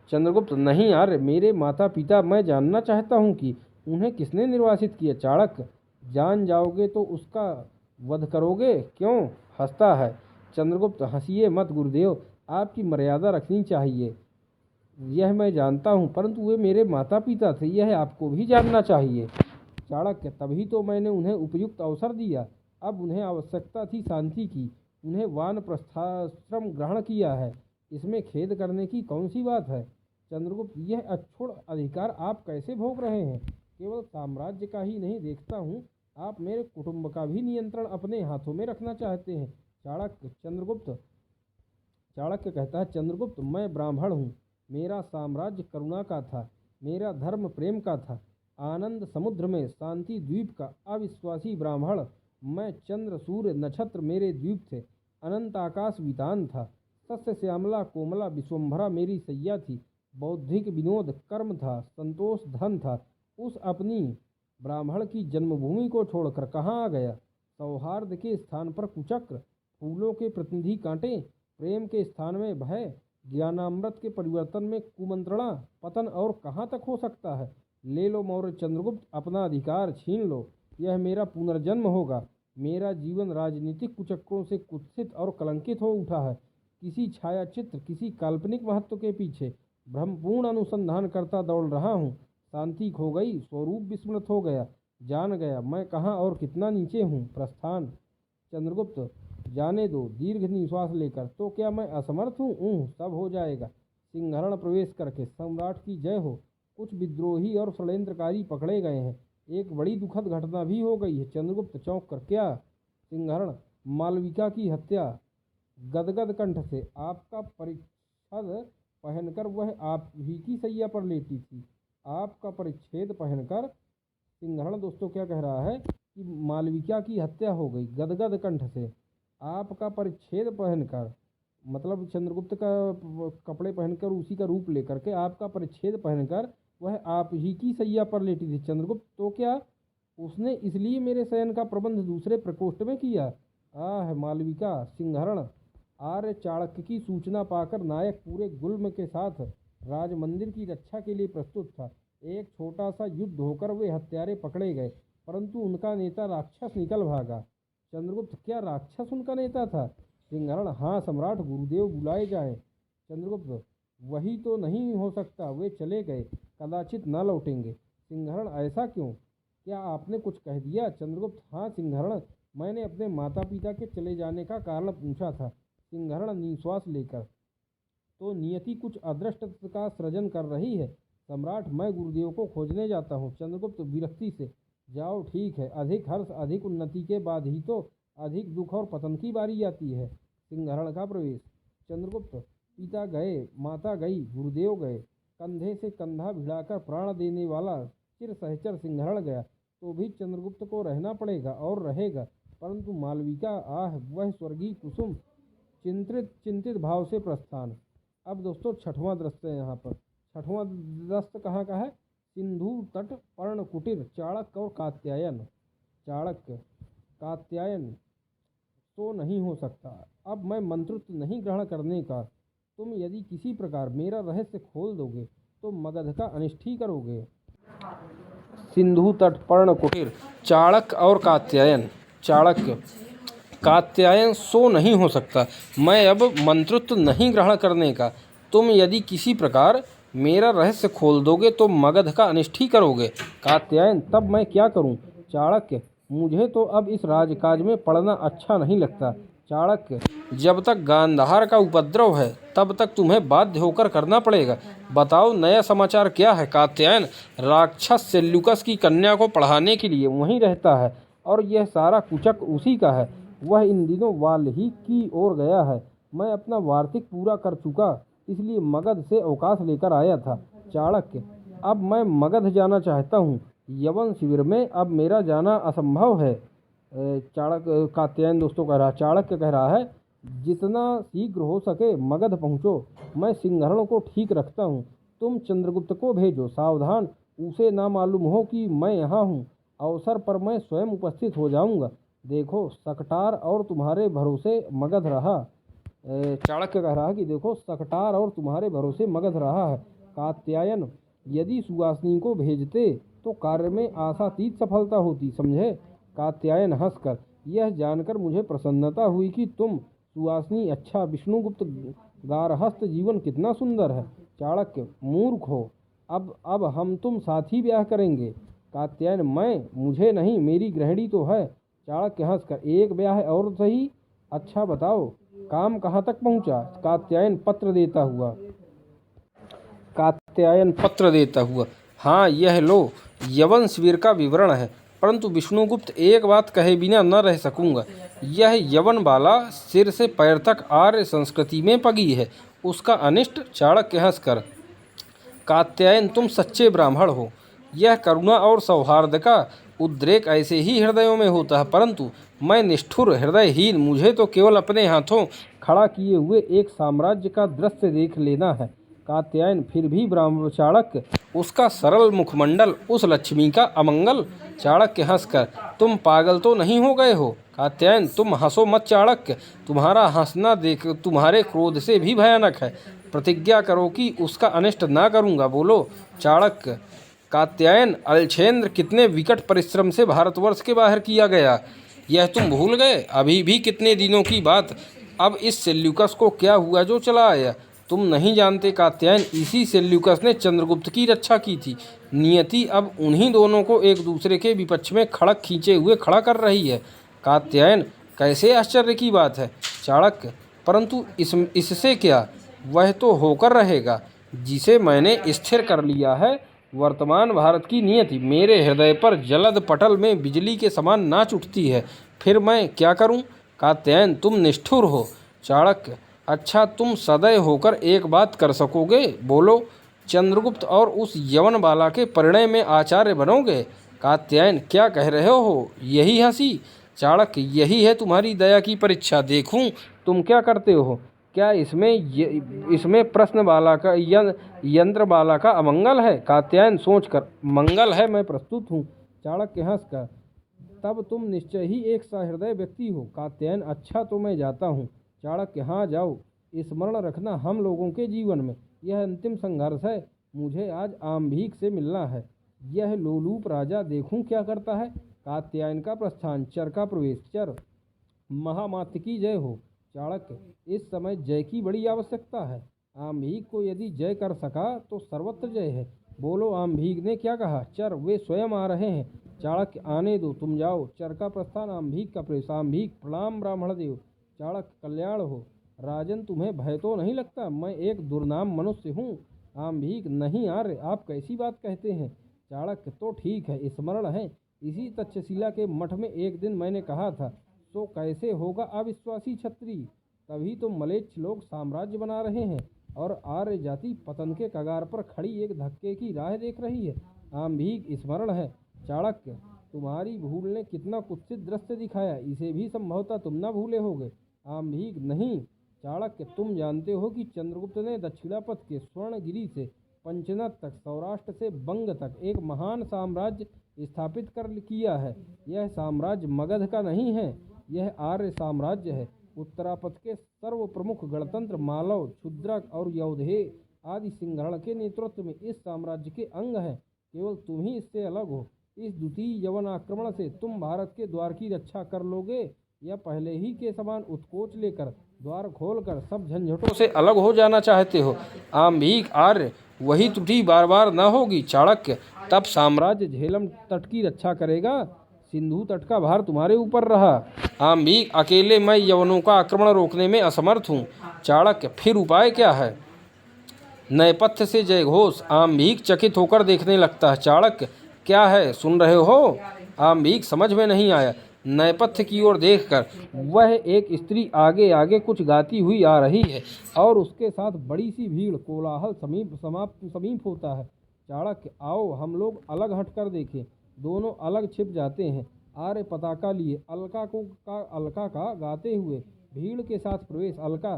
चंद्रगुप्त नहीं आर्य, मेरे माता पिता, मैं जानना चाहता हूँ कि उन्हें किसने निर्वासित किया। चाणक्य, जान जाओगे तो उसका वध करोगे क्यों? हंसता है चंद्रगुप्त, हंसिए मत गुरुदेव, आपकी मर्यादा रखनी चाहिए। यह मैं जानता हूँ, परंतु वे मेरे माता पिता थे, यह आपको भी जानना चाहिए। चाणक्य, तभी तो मैंने उन्हें उपयुक्त अवसर दिया। अब उन्हें आवश्यकता थी शांति की, उन्हें वानप्रस्थाश्रम ग्रहण किया है, इसमें खेद करने की कौन सी बात है? चंद्रगुप्त, यह अक्षुण्ण अधिकार आप कैसे भोग रहे हैं? केवल साम्राज्य का ही नहीं देखता हूँ, आप मेरे कुटुंब का भी नियंत्रण अपने हाथों में रखना चाहते हैं। चाणक्य कहता है, चंद्रगुप्त, मैं ब्राह्मण हूँ, मेरा साम्राज्य करुणा का था, मेरा धर्म प्रेम का था, आनंद समुद्र में शांति द्वीप का अविश्वासी ब्राह्मण मैं, चंद्र सूर्य नक्षत्र मेरे द्वीप थे, अनंत आकाश वितान था, सस्य श्यामला कोमला विश्वम्भरा मेरी सैया थी, बौद्धिक विनोद कर्म था, संतोष धन था। उस अपनी ब्राह्मण की जन्मभूमि को छोड़कर कहाँ आ गया? सौहार्द के स्थान पर कुचक्र, फूलों के प्रतिनिधि कांटे, प्रेम के स्थान में भय, ज्ञानामृत के परिवर्तन में कुमंत्रणा, पतन और कहाँ तक हो सकता है? ले लो मौर्य चंद्रगुप्त, अपना अधिकार छीन लो, यह मेरा पुनर्जन्म होगा। मेरा जीवन राजनीतिक कुचक्रों से कुत्सित और कलंकित हो उठा है। किसी छाया चित्र, किसी काल्पनिक महत्व के पीछे भ्रमपूर्ण अनुसंधान करता दौड़ रहा हूँ। शांति खो गई, स्वरूप विस्मृत हो गया, जान गया मैं कहाँ और कितना नीचे हूँ। प्रस्थान। चंद्रगुप्त, जाने दो दीर्घ निश्वास लेकर, तो क्या मैं असमर्थ हूँ? सब हो जाएगा। सिंहरण प्रवेश करके सम्राट की जय हो। कुछ विद्रोही और षड्यंत्रकारी पकड़े गए हैं, एक बड़ी दुखद घटना भी हो गई है। चंद्रगुप्त चौंक कर, क्या? सिंहरण, मालविका की हत्या। गदगद कंठ से, आपका परिच्छद पहनकर वह आप ही की सैया पर लेटी थी। आपका परिच्छेद पहनकर। सिंहरण दोस्तों क्या कह रहा है कि मालविका की हत्या हो गई। गदगद कंठ से, आपका परिच्छेद पहनकर, मतलब चंद्रगुप्त का कपड़े पहनकर, उसी का रूप लेकर के, आपका परिच्छेद पहनकर वह आप ही की सैया पर लेटी थी। चंद्रगुप्त, तो क्या उसने इसलिए मेरे शयन का प्रबंध दूसरे प्रकोष्ठ में किया? आह मालविका। सिंहरण, आर्य चाणक्य की सूचना पाकर नायक पूरे गुल्म के साथ राजमंदिर की रक्षा के लिए प्रस्तुत था। एक छोटा सा युद्ध होकर वे हत्यारे पकड़े गए, परंतु उनका नेता राक्षस निकल भागा। चंद्रगुप्त, क्या राक्षस उनका नेता था? सिंहरण, हाँ सम्राट, गुरुदेव बुलाए जाएं। चंद्रगुप्त, वही तो नहीं हो सकता, वे चले गए, कदाचित न लौटेंगे। सिंहरण, ऐसा क्यों? क्या आपने कुछ कह दिया? चंद्रगुप्त, हाँ सिंहरण, मैंने अपने माता पिता के चले जाने का कारण पूछा था। सिंहरण निश्वास लेकर, तो नियति कुछ अदृष्ट का सृजन कर रही है। सम्राट, मैं गुरुदेव को खोजने जाता हूँ। चंद्रगुप्त विरक्ति से, जाओ ठीक है, अधिक हर्ष अधिक उन्नति के बाद ही तो अधिक दुख और पतन की बारी आती है। सिंहरण का प्रवेश। चंद्रगुप्त, पिता गए, माता गई, गुरुदेव गए, कंधे से कंधा भिड़ाकर प्राण देने वाला चिर सहचर सिंहरण गया, तो भी चंद्रगुप्त को रहना पड़ेगा और रहेगा। परंतु मालविका, आह वह स्वर्गीय कुसुम। चिंतित भाव से प्रस्थान। अब दोस्तों छठवां दृश्य है यहाँ पर। छठवां दृश्य कहाँ का है? सिंधु तट पर्ण कुटीर, चाणक्य और कात्यायन। चाणक्य, कात्यायन, तो नहीं हो सकता, अब मैं मंत्रित्व नहीं ग्रहण करने का। तुम यदि किसी प्रकार मेरा रहस्य खोल दोगे तो मगध का अनिष्ट ही करोगे। सिंधु तट पर्ण कुटीर, चाणक्य और कात्यायन। चाणक्य, कात्यायन, सो नहीं हो सकता, मैं अब मंत्रित्व नहीं ग्रहण करने का। तुम यदि किसी प्रकार मेरा रहस्य खोल दोगे तो मगध का अनिष्ट ही करोगे। कात्यायन, तब मैं क्या करूं? चाणक्य, मुझे तो अब इस राजकाज में पड़ना अच्छा नहीं लगता। चाणक्य, जब तक गांधार का उपद्रव है तब तक तुम्हें बाध्य होकर करना पड़ेगा। बताओ नया समाचार क्या है? कात्यायन, राक्षस सेल्यूकस की कन्या को पढ़ाने के लिए वहीं रहता है और यह सारा कुचक उसी का है। वह इन दिनों वाल्ही की ओर गया है। मैं अपना वार्तिक पूरा कर चुका, इसलिए मगध से अवकाश लेकर आया था। चाणक्य, अब मैं मगध जाना चाहता हूँ, यवन शिविर में अब मेरा जाना असंभव है। चाणक्य, कात्यायन दोस्तों कह रहा, चाणक्य कह रहा है, जितना शीघ्र हो सके मगध पहुँचो, मैं सिंहरण को ठीक रखता हूँ। तुम चंद्रगुप्त को भेजो, सावधान उसे ना मालूम हो कि मैं यहाँ हूँ। अवसर पर मैं स्वयं उपस्थित हो जाऊँगा। देखो सकटार और तुम्हारे भरोसे मगध रहा। चाणक्य कह रहा है कि देखो सकटार और तुम्हारे भरोसे मगध रहा है कात्यायन। यदि सुवासिनी को भेजते तो कार्य में आशातीत सफलता होती, समझे। कात्यायन हंसकर, यह जानकर मुझे प्रसन्नता हुई कि तुम सुवासिनी। अच्छा, विष्णुगुप्त गारहस्थ जीवन कितना सुंदर है। चाणक्य, मूर्ख हो, अब हम तुम साथ ही ब्याह करेंगे। कात्यायन, मैं, मुझे नहीं, मेरी गृहिणी तो है। चाणक्य हंसकर, एक ब्याह और सही। अच्छा बताओ काम कहाँ तक पहुँचा। कात्यायन पत्र देता हुआ, हाँ यह लो, यवन शिविर का विवरण है। परंतु विष्णुगुप्त, एक बात कहे बिना न रह सकूंगा। यह यवन बाला सिर से पैर तक आर्य संस्कृति में पगी है, उसका अनिष्ट। चाणक्य हंसकर, कात्यायन तुम सच्चे ब्राह्मण हो। यह करुणा और सौहार्द का उद्रेक ऐसे ही हृदयों में होता है, परंतु मैं निष्ठुर हृदयहीन, मुझे तो केवल अपने हाथों खड़ा किए हुए एक साम्राज्य का दृश्य देख लेना है। कात्यायन, फिर भी ब्राह्मण। चाणक्य, उसका सरल मुखमंडल, उस लक्ष्मी का अमंगल। चाणक्य हंसकर, तुम पागल तो नहीं हो गए हो। कात्यायन, तुम हंसो मत चाणक्य, तुम्हारा हंसना देख तुम्हारे क्रोध से भी भयानक है। प्रतिज्ञा करो कि उसका अनिष्ट ना करूंगा, बोलो। चाणक्य, कात्यायन, अलछेंद्र कितने विकट परिश्रम से भारतवर्ष के बाहर किया गया, यह तुम भूल गए। अभी भी कितने दिनों की बात। अब इस सेल्यूकस को क्या हुआ जो चला आया, तुम नहीं जानते कात्यायन। इसी सेल्यूकस ने चंद्रगुप्त की रक्षा की थी। नियति अब उन्हीं दोनों को एक दूसरे के विपक्ष में खड़क खींचे हुए खड़ा कर रही है। कात्यायन, कैसे आश्चर्य की बात है। चाणक्य, परंतु इससे क्या, वह तो होकर रहेगा जिसे मैंने स्थिर कर लिया है। वर्तमान भारत की नियति मेरे हृदय पर जलद पटल में बिजली के समान नाच उठती है, फिर मैं क्या करूं। कात्यायन, तुम निष्ठुर हो। चाणक्य, अच्छा तुम सदैव होकर एक बात कर सकोगे, बोलो। चंद्रगुप्त और उस यवन बाला के परिणय में आचार्य बनोगे। कात्यायन, क्या कह रहे हो, यही हंसी। चाणक्य, यही है तुम्हारी दया की परीक्षा, देखूं तुम क्या करते हो। क्या इसमें प्रश्न बाला का यंत्र बाला का अमंगल है। कात्यायन सोचकर, मंगल है, मैं प्रस्तुत हूँ। चाणक्य हंसकर, तब तुम निश्चय ही एक सहृदय व्यक्ति हो। कात्यायन, अच्छा तो मैं जाता हूँ। चाणक्य, हाँ जाओ, स्मरण रखना हम लोगों के जीवन में यह अंतिम संघर्ष है। मुझे आज आम्भीक से मिलना है, यह लोलूप राजा, देखूं क्या करता है। कात्यायन का प्रस्थान, चर का प्रवेश। चर, महामात्र की जय हो। चाणक्य, इस समय जय की बड़ी आवश्यकता है। आम्भीक को यदि जय कर सका तो सर्वत्र जय है, बोलो। आम्भीक ने क्या कहा। चर, वे स्वयं आ रहे हैं। चाणक्य, आने दो, तुम जाओ। चर का प्रस्थान, आम्भीक का प्रवेश। आम्भीक, प्रणाम ब्राह्मण देव। चाणक्य, कल्याण हो। राजन, तुम्हें भय तो नहीं लगता, मैं एक दुर्नाम मनुष्य हूँ। आम्भीक, नहीं आर्य, आप कैसी बात कहते हैं। चाणक्य, तो ठीक है, स्मरण है, इसी तक्षशिला के मठ में एक दिन मैंने कहा था, तो कैसे होगा अविश्वासी क्षत्रिय। तभी तो मलेच्छ लोग साम्राज्य बना रहे हैं और आर्य जाति पतन के कगार पर खड़ी एक धक्के की राह देख रही है। आम्भीक, स्मरण है। चाणक्य, तुम्हारी भूल ने कितना कुत्सित दृश्य दिखाया, इसे भी संभवतः तुम न भूले होगे। आम्भीक, नहीं। चाणक्य, तुम जानते हो कि चंद्रगुप्त ने दक्षिणापथ के स्वर्णगिरी से पंचनद तक, सौराष्ट्र से बंग तक एक महान साम्राज्य स्थापित कर किया है। यह साम्राज्य मगध का नहीं है, यह आर्य साम्राज्य है। उत्तरापथ के सर्व प्रमुख गणतंत्र मालव, क्षुद्रक और यौधेय आदि सिंहरण के नेतृत्व में इस साम्राज्य के अंग हैं। केवल तुम ही इससे अलग हो। इस द्वितीय यवन आक्रमण से तुम भारत के द्वार की रक्षा कर लोगे या पहले ही के समान उत्कोच लेकर द्वार खोलकर सब झंझटों से अलग हो जाना चाहते हो। आम्भीक, आर्य, वही त्रुटि बार बार न होगी। चाणक्य, तब साम्राज्य झेलम तट की रक्षा करेगा, सिंधु तट का भार तुम्हारे ऊपर रहा। आम्भीक, अकेले मैं यवनों का आक्रमण रोकने में असमर्थ हूँ। चाणक्य, फिर उपाय क्या है। नैपथ्य से जय घोष। आम्भीक चकित होकर देखने लगता है। चाणक्य, क्या है, सुन रहे हो। आम्भीक, समझ में नहीं आया। नैपथ्य की ओर देखकर, वह एक स्त्री आगे आगे कुछ गाती हुई आ रही है और उसके साथ बड़ी सी भीड़, कोलाहल समीप होता है। चाणक्य, आओ हम लोग अलग हटकर देखें। दोनों अलग छिप जाते हैं। आर्य पताका लिए अलका का गाते हुए भीड़ के साथ प्रवेश। अलका,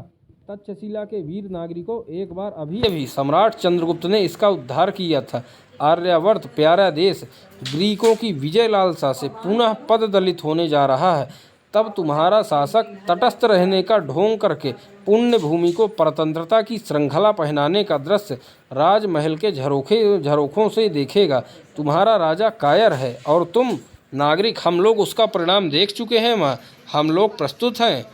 तक्षशिला के वीर नागरिकों, एक बार अभी अभी सम्राट चंद्रगुप्त ने इसका उद्धार किया था। आर्यावर्त प्यारा देश ग्रीकों की विजय लालसा से पुनः पददलित होने जा रहा है। तब तुम्हारा शासक तटस्थ रहने का ढोंग करके पुण्य भूमि को परतंत्रता की श्रृंखला पहनाने का दृश्य राजमहल के झरोखों से देखेगा। तुम्हारा राजा कायर है और तुम नागरिक, हम लोग उसका परिणाम देख चुके हैं माँ। हम लोग प्रस्तुत हैं।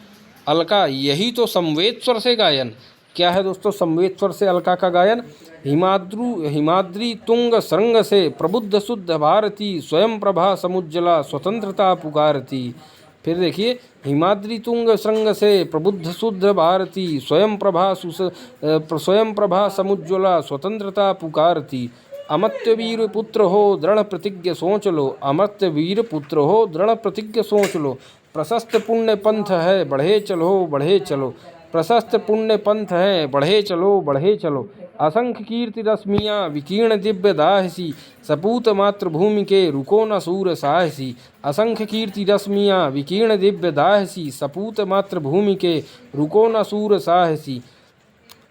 अलका, यही तो संवेद से गायन। क्या है दोस्तों संवेद से अलका का गायन? हिमाद्री तुंग श्रृंग से प्रबुद्ध शुद्ध भारती, स्वयं प्रभा समुज्ज्वला स्वतंत्रता पुकारती। फिर देखिए, हिमाद्री तुंग श्रृंग से प्रबुद्ध शुद्ध भारती, स्वयं प्रभा समुज्ज्वला स्वतंत्रता पुकारती। अमर्त्य वीर पुत्र हो दृढ़ प्रतिज्ञ सोच लो, अमर्त्य वीर पुत्र हो दृढ़ प्रतिज्ञ सोच लो। प्रशस्त पुण्य पंथ है बढ़े चलो बढ़े चलो, प्रशस्त पुण्य पंथ है बढ़े चलो बढ़े चलो। असंख्य कीर्ति रश्मियाँ विकीर्ण दिव्य दाहसी, सपूत मातृभूमि के रुको न सूर साहसी। असंख्य कीर्ति रश्मियाँ विकीर्ण दिव्य दाहसी, सपूत मातृभूमि के रुको न सूर साहसी।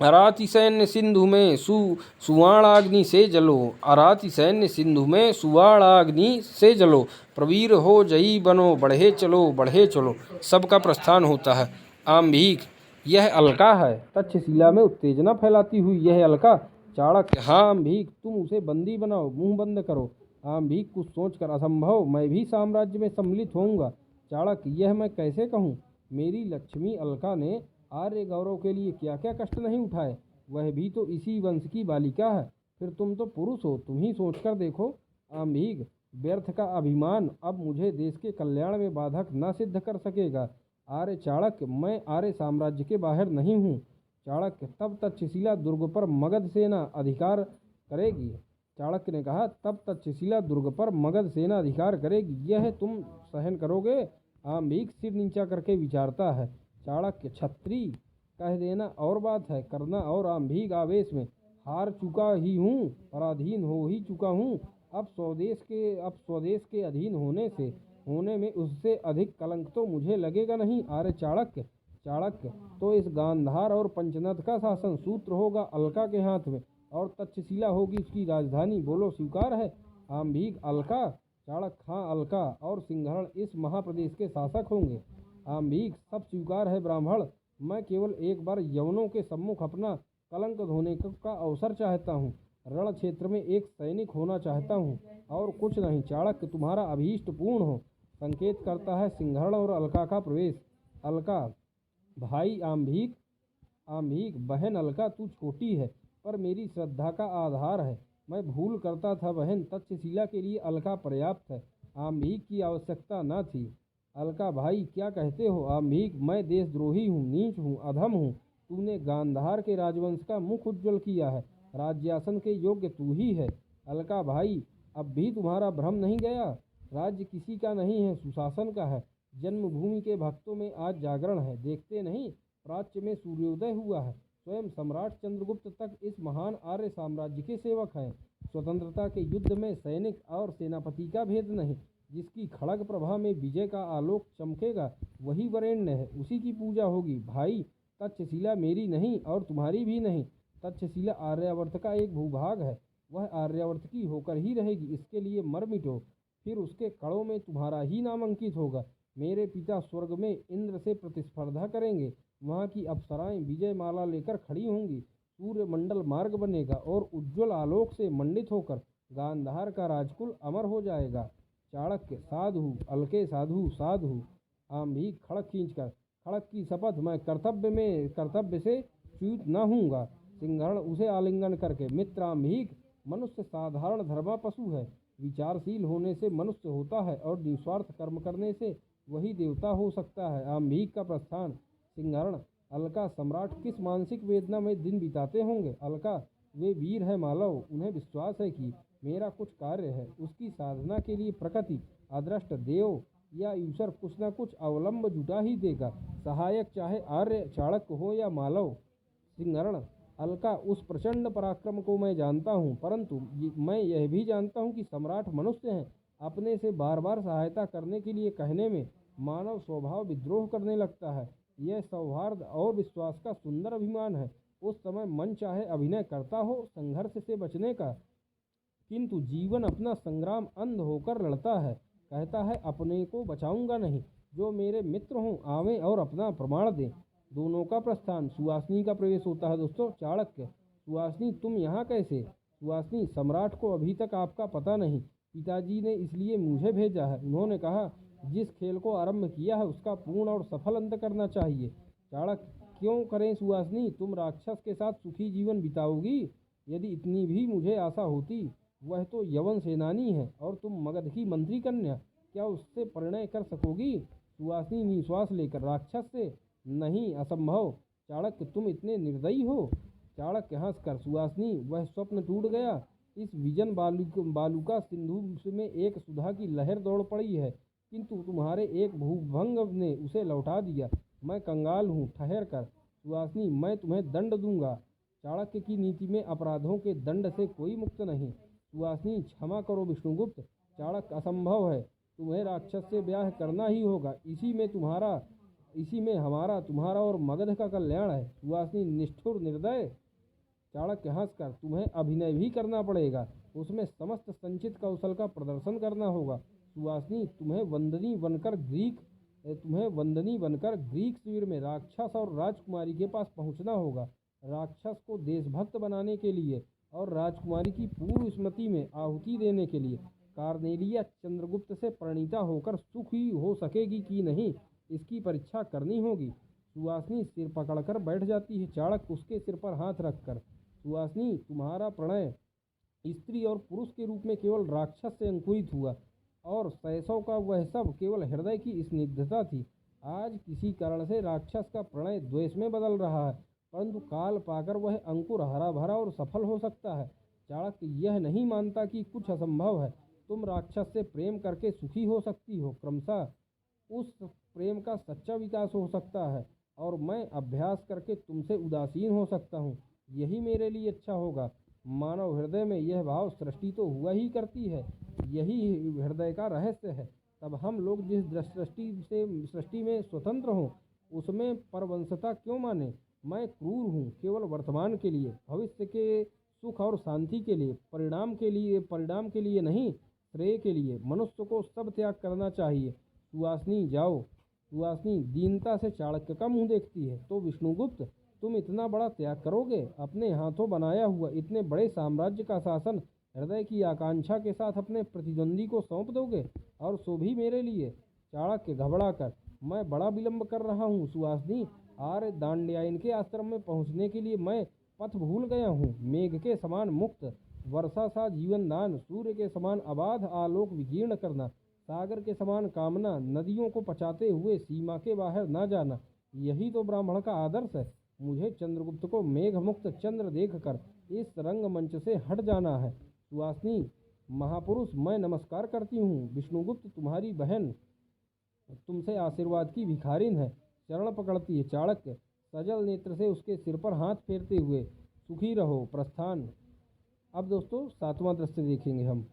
अराति सैन्य सिंधु में सुवाणाग्नि से जलो, अराति सैन्य सिंधु में सुवाणाग्नि से जलो। प्रवीर हो जयी बनो बढ़े चलो बढ़े चलो। सबका प्रस्थान होता है। आम्भीक, यह अलका है। तक्षशिला में उत्तेजना फैलाती हुई यह अलका। चाणक्य, हाँ आम्भीक, तुम उसे बंदी बनाओ, मुंह बंद करो। आम्भीक कुछ सोचकर, असंभव, मैं भी साम्राज्य में सम्मिलित होऊंगा। चाणक्य, यह मैं कैसे कहूँ? मेरी लक्ष्मी अलका ने आर्य गौरव के लिए क्या क्या कष्ट नहीं उठाए, वह भी तो इसी वंश की बालिका है। फिर तुम तो पुरुष हो, तुम ही सोचकर देखो। आम्भीग, व्यर्थ का अभिमान अब मुझे देश के कल्याण में बाधक न सिद्ध कर सकेगा। आर्य चाणक्य, मैं आर्य साम्राज्य के बाहर नहीं हूँ। चाणक्य, तब तक्षशिला दुर्ग पर मगध सेना अधिकार करेगी। चाणक्य ने कहा, तब तक्षशिला दुर्ग पर मगध सेना अधिकार करेगी, यह तुम सहन करोगे? आम्भीक सिर नीचा करके विचारता है। चाणक्य, छत्री कह देना और बात है, करना और। आम्भीक आवेश में, हार चुका ही हूँ, पराधीन हो ही चुका हूँ। अब स्वदेश के अधीन होने में उससे अधिक कलंक तो मुझे लगेगा नहीं। आर्य चाणक्य, तो इस गांधार और पंचनद का शासन सूत्र होगा अलका के हाथ में, और तक्षशिला होगी उसकी राजधानी। बोलो स्वीकार है? आम्भीक, अलका? चाणक्य, हाँ अलका और सिंहरण इस महाप्रदेश के शासक होंगे। आम्भीक, सब स्वीकार है ब्राह्मण। मैं केवल एक बार यवनों के सम्मुख अपना कलंक धोने का अवसर चाहता हूँ। रण क्षेत्र में एक सैनिक होना चाहता हूँ, और कुछ नहीं। चाणक्य, तुम्हारा अभीष्ट पूर्ण हो। संकेत करता है सिंहरण और अलका का प्रवेश। अलका, भाई आम्भीक। बहन अलका, तू छोटी है पर मेरी श्रद्धा का आधार है। मैं भूल करता था बहन, तक्षशिला के लिए अलका पर्याप्त है, आम्भीक की आवश्यकता न थी। अलका, भाई क्या कहते हो? आम्भीक, मैं देशद्रोही हूँ, नीच हूँ, अधम हूँ। तूने गांधार के राजवंश का मुख उज्ज्वल किया है, राज्यासन के योग्य तू ही है। अलका, भाई अब भी तुम्हारा भ्रम नहीं गया? राज्य किसी का नहीं है, सुशासन का है। जन्मभूमि के भक्तों में आज जागरण है, देखते नहीं? प्राच्य में सूर्योदय हुआ है। स्वयं सम्राट चंद्रगुप्त तक इस महान आर्य साम्राज्य के सेवक हैं। स्वतंत्रता के युद्ध में सैनिक और सेनापति का भेद नहीं। जिसकी खड़ग प्रभा में विजय का आलोक चमकेगा वही वरेण्य है, उसी की पूजा होगी। भाई, तक्षशिला मेरी नहीं और तुम्हारी भी नहीं। तक्षशिला आर्यावर्त का एक भूभाग है, वह आर्यावर्त की होकर ही रहेगी। इसके लिए मर मिटो, फिर उसके कड़ों में तुम्हारा ही नाम अंकित होगा। मेरे पिता स्वर्ग में इंद्र से प्रतिस्पर्धा करेंगे, वहाँ की अप्सराएं विजय माला लेकर खड़ी होंगी। सूर्यमंडल मार्ग बनेगा और उज्ज्वल आलोक से मंडित होकर गांधार का राजकुल अमर हो जाएगा। चाणक्य, साधु अलके, साधु साधु। आम्भीक खड़क खींचकर, खड़क की शपथ, मैं कर्तव्य से च्युत न हूँगा। सिंहरण उसे आलिंगन करके, मित्र आम्भीक, मनुष्य साधारण धर्मा पशु है। विचारशील होने से मनुष्य होता है और निस्वार्थ कर्म करने से वही देवता हो सकता है। आम्भीक का प्रस्थान। सिंहरण, अलका, सम्राट किस मानसिक वेदना में दिन बिताते होंगे? अलका, वे वीर है मालव, उन्हें विश्वास है कि मेरा कुछ कार्य है, उसकी साधना के लिए प्रकृति, अदृष्ट देव या ईश्वर कुछ न कुछ अवलंब जुटा ही देगा। सहायक चाहे आर्य चाणक्य हो या मालव। सिंहरण, अलका, उस प्रचंड पराक्रम को मैं जानता हूँ, परंतु मैं यह भी जानता हूँ कि सम्राट मनुष्य हैं। अपने से बार बार सहायता करने के लिए कहने में मानव स्वभाव विद्रोह करने लगता है। यह सौहार्द और विश्वास का सुंदर अभिमान है। उस समय मन चाहे अभिनय करता हो संघर्ष से बचने का, किंतु जीवन अपना संग्राम अंध होकर लड़ता है। कहता है अपने को बचाऊंगा नहीं, जो मेरे मित्र हों आवें और अपना प्रमाण दें। दोनों का प्रस्थान। सुवासिनी का प्रवेश होता है दोस्तों। चाणक्य, सुवासिनी तुम यहाँ कैसे? सुवासिनी, सम्राट को अभी तक आपका पता नहीं, पिताजी ने इसलिए मुझे भेजा है। उन्होंने कहा जिस खेल को आरंभ किया है उसका पूर्ण और सफल अंत करना चाहिए। चाणक्य, क्यों करें सुवासिनी, तुम राक्षस के साथ सुखी जीवन बिताओगी? यदि इतनी भी मुझे आशा होती, वह तो यवन सेनानी है और तुम मगध की मंत्री कन्या, क्या उससे परिणय कर सकोगी? सुवासिनी निश्वास लेकर, राक्षस से? नहीं, असंभव। चाणक्य, तुम इतने निर्दयी हो? चाणक्य हंसकर, सुवासिनी वह स्वप्न टूट गया। इस विजन बालुका सिंधु में एक सुधा की लहर दौड़ पड़ी है, किंतु तुम्हारे एक भूभंग ने उसे लौटा दिया। मैं कंगाल हूँ, ठहर कर। सुवासिनी, मैं तुम्हें दंड दूंगा। चाणक्य की नीति में अपराधों के दंड से कोई मुक्त नहीं। सुवासिनी, क्षमा करो विष्णुगुप्त। चाणक्य, असंभव है, तुम्हें राक्षस से ब्याह करना ही होगा। इसी में हमारा, तुम्हारा और मगध का कल्याण है। सुवासिनी, निष्ठुर निर्दय। चाणक्य हंसकर, तुम्हें अभिनय भी करना पड़ेगा, उसमें समस्त संचित कौशल का प्रदर्शन करना होगा। सुवासिनी, तुम्हें वंदनी बनकर ग्रीक शिविर में राक्षस और राजकुमारी के पास पहुंचना होगा। राक्षस को देशभक्त बनाने के लिए और राजकुमारी की पूर्व स्मृति में आहुति देने के लिए। कार्नेलिया चंद्रगुप्त से परिणीता होकर सुखी हो सकेगी कि नहीं, इसकी परीक्षा करनी होगी। सुवासिनी सिर पकड़कर बैठ जाती है। चाणक्य उसके सिर पर हाथ रखकर, सुवासिनी तुम्हारा प्रणय स्त्री और पुरुष के रूप में केवल राक्षस से अंकुरित हुआ, और शैशव का वह सब केवल हृदय की स्निग्धता थी। आज किसी कारण से राक्षस का प्रणय द्वेष में बदल रहा है, परंतु काल पाकर वह अंकुर हरा भरा और सफल हो सकता है। चाणक्य यह नहीं मानता कि कुछ असंभव है। तुम राक्षस से प्रेम करके सुखी हो सकती हो, क्रमशः उस प्रेम का सच्चा विकास हो सकता है, और मैं अभ्यास करके तुमसे उदासीन हो सकता हूँ। यही मेरे लिए अच्छा होगा। मानव हृदय में यह भाव सृष्टि तो हुआ ही करती है, यही हृदय का रहस्य है। तब हम लोग जिस सृष्टि में स्वतंत्र हों, उसमें परवंशता क्यों माने? मैं क्रूर हूँ केवल वर्तमान के लिए, भविष्य के सुख और शांति के लिए, परिणाम के लिए नहीं, श्रेय के लिए। मनुष्य को सब त्याग करना चाहिए। सुवासिनी, जाओ। सुवासिनी दीनता से चाणक्य का मुंह देखती है। तो विष्णुगुप्त, तुम इतना बड़ा त्याग करोगे? अपने हाथों बनाया हुआ इतने बड़े साम्राज्य का शासन हृदय की आकांक्षा के साथ अपने प्रतिद्वंदी को सौंप दोगे, और सो भी मेरे लिए? चाणक्य घबरा कर, मैं बड़ा विलंब कर रहा हूँ सुवासिनी। आर्य दांड्यायन के आश्रम में पहुँचने के लिए मैं पथ भूल गया हूँ। मेघ के समान मुक्त, वर्षा सा जीवन दान, सूर्य के समान अबाध आलोक विकीर्ण करना, सागर के समान कामना, नदियों को पचाते हुए सीमा के बाहर न जाना, यही तो ब्राह्मण का आदर्श है। मुझे चंद्रगुप्त को मेघ मुक्त चंद्र देखकर इस रंगमंच से हट जाना है। सुवासिनी, महापुरुष मैं नमस्कार करती हूँ। विष्णुगुप्त तुम्हारी बहन तुमसे आशीर्वाद की भिखारिन है, चरण पकड़ती है। चाणक्य सजल नेत्र से उसके सिर पर हाथ फेरते हुए, सुखी रहो, प्रस्थान। अब दोस्तों 7वां दृश्य देखेंगे हम।